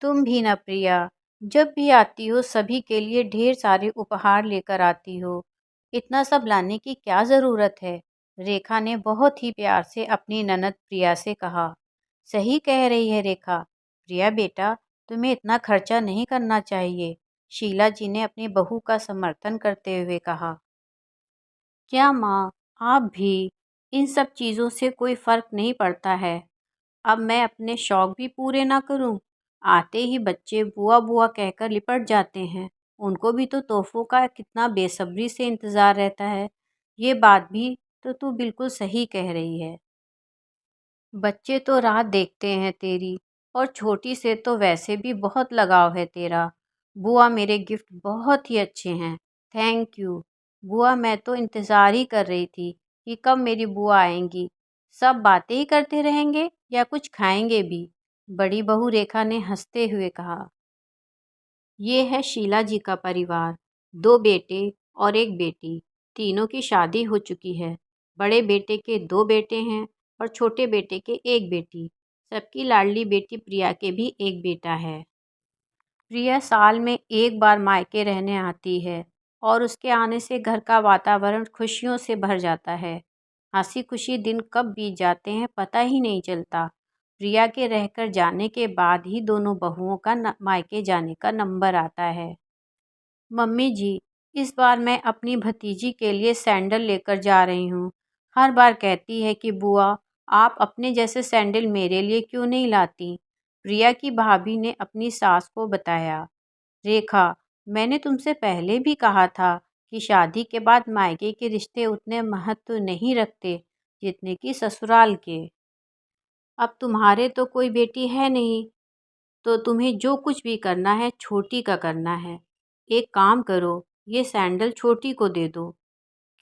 तुम भी ना प्रिया, जब भी आती हो सभी के लिए ढेर सारे उपहार लेकर आती हो। इतना सब लाने की क्या ज़रूरत है? रेखा ने बहुत ही प्यार से अपनी ननद प्रिया से कहा। सही कह रही है रेखा। प्रिया बेटा, तुम्हें इतना खर्चा नहीं करना चाहिए। शीला जी ने अपनी बहू का समर्थन करते हुए कहा। क्या माँ, आप भी, इन सब चीज़ों से कोई फ़र्क नहीं पड़ता है। अब मैं अपने शौक भी पूरे ना करूं? आते ही बच्चे बुआ बुआ कहकर लिपट जाते हैं। उनको भी तो तोहफों का कितना बेसब्री से इंतज़ार रहता है। ये बात भी तो तू बिल्कुल सही कह रही है। बच्चे तो राह देखते हैं तेरी, और छोटी से तो वैसे भी बहुत लगाव है तेरा। बुआ, मेरे गिफ्ट बहुत ही अच्छे हैं। Thank you. बुआ, मैं तो इंतज़ार ही कर रही थी कि कब मेरी बुआ आएंगी। सब बातें ही करते रहेंगे या कुछ खाएंगे भी? बड़ी बहू रेखा ने हंसते हुए कहा। ये है शीला जी का परिवार। दो बेटे और एक बेटी। तीनों की शादी हो चुकी है। बड़े बेटे के दो बेटे हैं और छोटे बेटे के एक बेटी। सबकी लाडली बेटी प्रिया के भी एक बेटा है। प्रिया साल में एक बार मायके रहने आती है और उसके आने से घर का वातावरण खुशियों से भर जाता है। हंसी खुशी दिन कब बीत जाते हैं पता ही नहीं चलता। प्रिया के रहकर जाने के बाद ही दोनों बहुओं का मायके जाने का नंबर आता है। मम्मी जी, इस बार मैं अपनी भतीजी के लिए सैंडल लेकर जा रही हूँ। हर बार कहती है कि बुआ, आप अपने जैसे सैंडल मेरे लिए क्यों नहीं लाती? प्रिया की भाभी ने अपनी सास को बताया। रेखा, मैंने तुमसे पहले भी कहा था कि शादी के बाद मायके के रिश्ते उतने महत्व नहीं रखते जितने कि ससुराल के। अब तुम्हारे तो कोई बेटी है नहीं, तो तुम्हें जो कुछ भी करना है छोटी का करना है। एक काम करो, ये सैंडल छोटी को दे दो।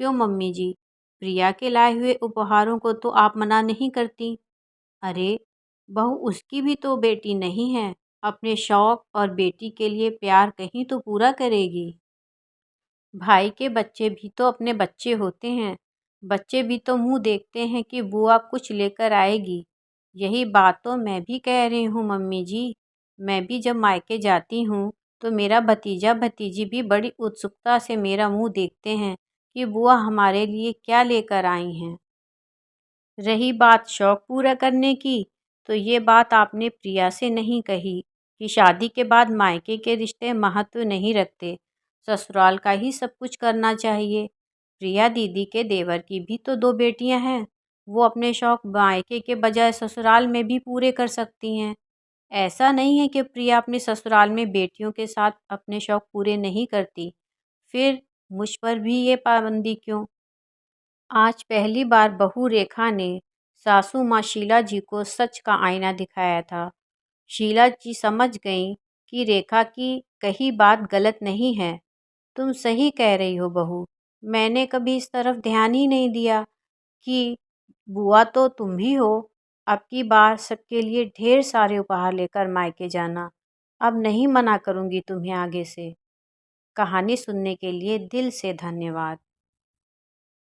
क्यों मम्मी जी, प्रिया के लाए हुए उपहारों को तो आप मना नहीं करती? अरे बहू, उसकी भी तो बेटी नहीं है। अपने शौक और बेटी के लिए प्यार कहीं तो पूरा करेगी। भाई के बच्चे भी तो अपने बच्चे होते हैं। बच्चे भी तो मुंह देखते हैं कि बुआ कुछ लेकर आएगी। यही बात तो मैं भी कह रही हूँ मम्मी जी। मैं भी जब मायके जाती हूँ तो मेरा भतीजा भतीजी भी बड़ी उत्सुकता से मेरा मुंह देखते हैं कि बुआ हमारे लिए क्या लेकर आई हैं। रही बात शौक पूरा करने की, तो ये बात आपने प्रिया से नहीं कही कि शादी के बाद मायके के रिश्ते महत्व नहीं रखते, ससुराल का ही सब कुछ करना चाहिए। प्रिया दीदी के देवर की भी तो दो बेटियां हैं। वो अपने शौक मायके के बजाय ससुराल में भी पूरे कर सकती हैं। ऐसा नहीं है कि प्रिया अपने ससुराल में बेटियों के साथ अपने शौक पूरे नहीं करती। फिर मुझ पर भी ये पाबंदी क्यों? आज पहली बार बहू रेखा ने सासू माँ शीला जी को सच का आईना दिखाया था। शीला जी समझ गईं कि रेखा की कही बात गलत नहीं है। तुम सही कह रही हो बहू। मैंने कभी इस तरफ ध्यान ही नहीं दिया कि बुआ तो तुम ही हो। अब की बार सबके लिए ढेर सारे उपहार लेकर मायके जाना। अब नहीं मना करूँगी तुम्हें आगे से। कहानी सुनने के लिए दिल से धन्यवाद।